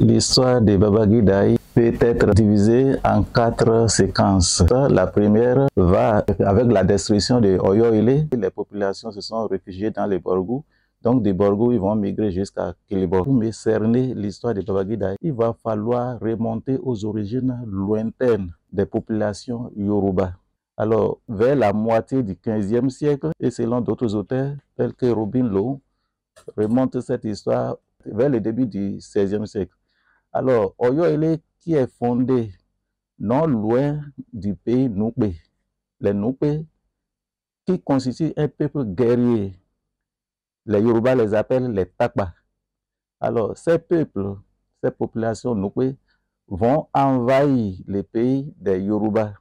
L'histoire de Babaghidaï peut être divisée en 4 séquences. La première va avec la destruction de Oyo-Ile. Les populations se sont réfugiées dans les Borgou. Donc des Borgou, ils vont migrer jusqu'à Kéléborgou. Pour mieux cerner l'histoire de Babaghidaï, il va falloir remonter aux origines lointaines des populations Yoruba. Alors, vers la moitié du 15e siècle, et selon d'autres auteurs, tels que Robin Lowe, remonte cette histoire vers le début du 16e siècle. Alors, Oyo-Ile qui est fondé non loin du pays Noupé. Les Noupé qui constituent un peuple guerrier. Les Yoruba les appellent les Takba. Alors, ces peuples, ces populations Noupé vont envahir les pays des Yoruba.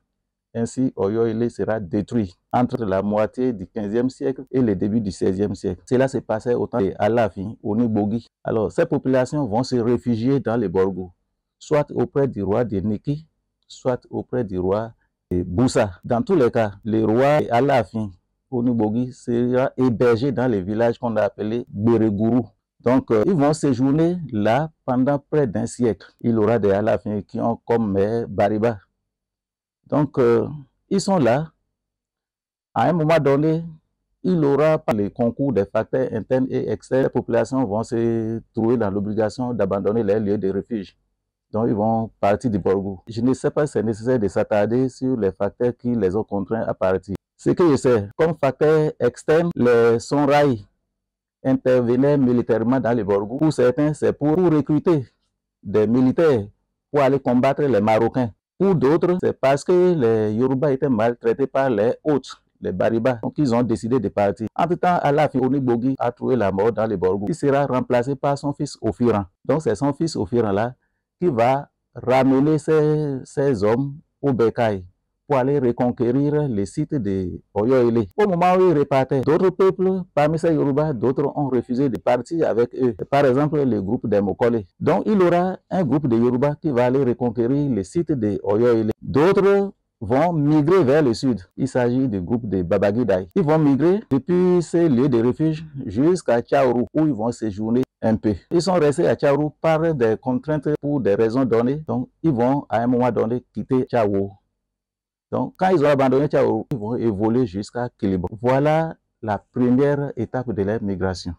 Ainsi, Oyo-Ile sera détruit entre la moitié du 15e siècle et le début du 16e siècle. Cela se passait au temps d'Alafin, Onigbogi. Alors, ces populations vont se réfugier dans les Borgou, soit auprès du roi de Niki, soit auprès du roi de Boussa. Dans tous les cas, le roi Alafin, Onigbogi, sera hébergé dans les villages qu'on a appelés Beregourou. Donc, ils vont séjourner là pendant près d'un siècle. Il y aura des Alafins qui ont comme maire Bariba. Donc, ils sont là. À un moment donné, il aura par les concours des facteurs internes et externes, les populations vont se trouver dans l'obligation d'abandonner les lieux de refuge. Donc, ils vont partir du Borgou. Je ne sais pas si c'est nécessaire de s'attarder sur les facteurs qui les ont contraints à partir. Ce que je sais, comme facteur externe, les Sonrai intervenaient militairement dans les Borgou. Pour certains, c'est pour recruter des militaires pour aller combattre les Marocains. Pour d'autres, c'est parce que les Yoruba étaient maltraités par les hôtes, les Bariba. Donc, ils ont décidé de partir. Entre-temps, Alafin Onigbogi a trouvé la mort dans les Borgou. Il sera remplacé par son fils Ofiran. Donc, c'est son fils Ofiran-là qui va ramener ces hommes au Bekai pour aller reconquérir les sites de Oyo-Ile. Au moment où ils repartaient, d'autres peuples, parmi ces Yoruba, d'autres ont refusé de partir avec eux. Par exemple, le groupe des Mokole. Donc, il y aura un groupe de Yoruba qui va aller reconquérir les sites de Oyo-Ile. D'autres vont migrer vers le sud. Il s'agit du groupe de Babaghidaï. Ils vont migrer depuis ces lieux de refuge jusqu'à Tchaourou, où ils vont séjourner un peu. Ils sont restés à Tchaourou par des contraintes pour des raisons données. Donc, ils vont à un moment donné quitter Tchaourou. Donc, quand ils ont abandonné Tchaourou, ils vont évoluer jusqu'à Kéléborgou. Voilà la première étape de leur migration.